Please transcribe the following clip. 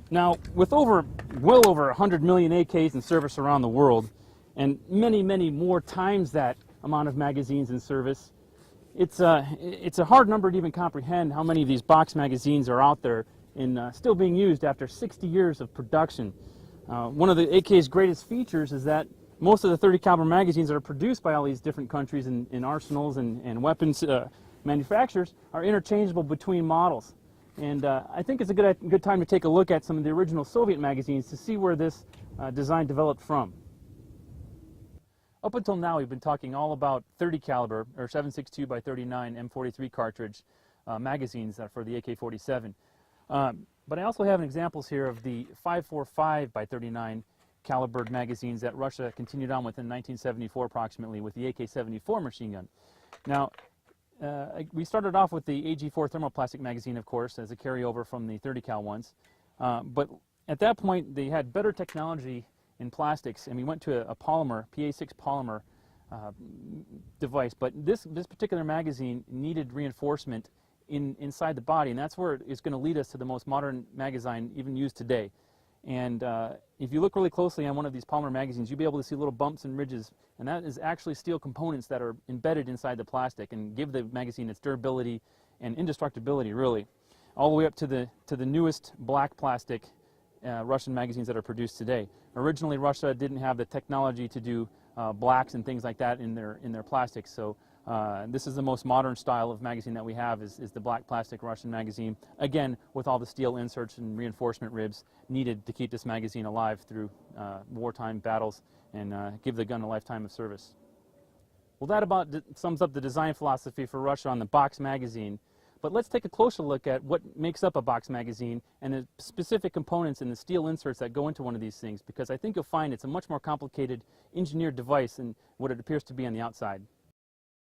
Now, with well over 100 million AKs in service around the world, and many, many more times that amount of magazines in service, it's a hard number to even comprehend how many of these box magazines are out there and still being used after 60 years of production. One of the AK's greatest features is that most of the 30 caliber magazines that are produced by all these different countries in arsenals and weapons manufacturers are interchangeable between models. And I think it's a good time to take a look at some of the original Soviet magazines to see where this design developed from. Up until now, we've been talking all about 30 caliber or 7.62 by 39 M43 cartridge magazines for the AK-47. But I also have examples here of the 5.45 by 39 calibered magazines that Russia continued on with in 1974 approximately with the AK-74 machine gun. Now, we started off with the AG4 thermoplastic magazine, of course, as a carryover from the 30 cal ones. But at that point, they had better technology in plastics, and we went to a polymer, PA6 polymer device. But this particular magazine needed reinforcement inside the body, and that's where it's going to lead us to the most modern magazine even used today. And if you look really closely on one of these polymer magazines, you'll be able to see little bumps and ridges, and that is actually steel components that are embedded inside the plastic and give the magazine its durability and indestructibility, really, all the way up to the newest black plastic Russian magazines that are produced today. Originally, Russia didn't have the technology to do blacks and things like that in their plastics, so this is the most modern style of magazine that we have is the black plastic Russian magazine, again with all the steel inserts and reinforcement ribs needed to keep this magazine alive through wartime battles and give the gun a lifetime of service. Well, that about sums up the design philosophy for Russia on the box magazine. But let's take a closer look at what makes up a box magazine and the specific components and the steel inserts that go into one of these things, because I think you'll find it's a much more complicated engineered device than what it appears to be on the outside.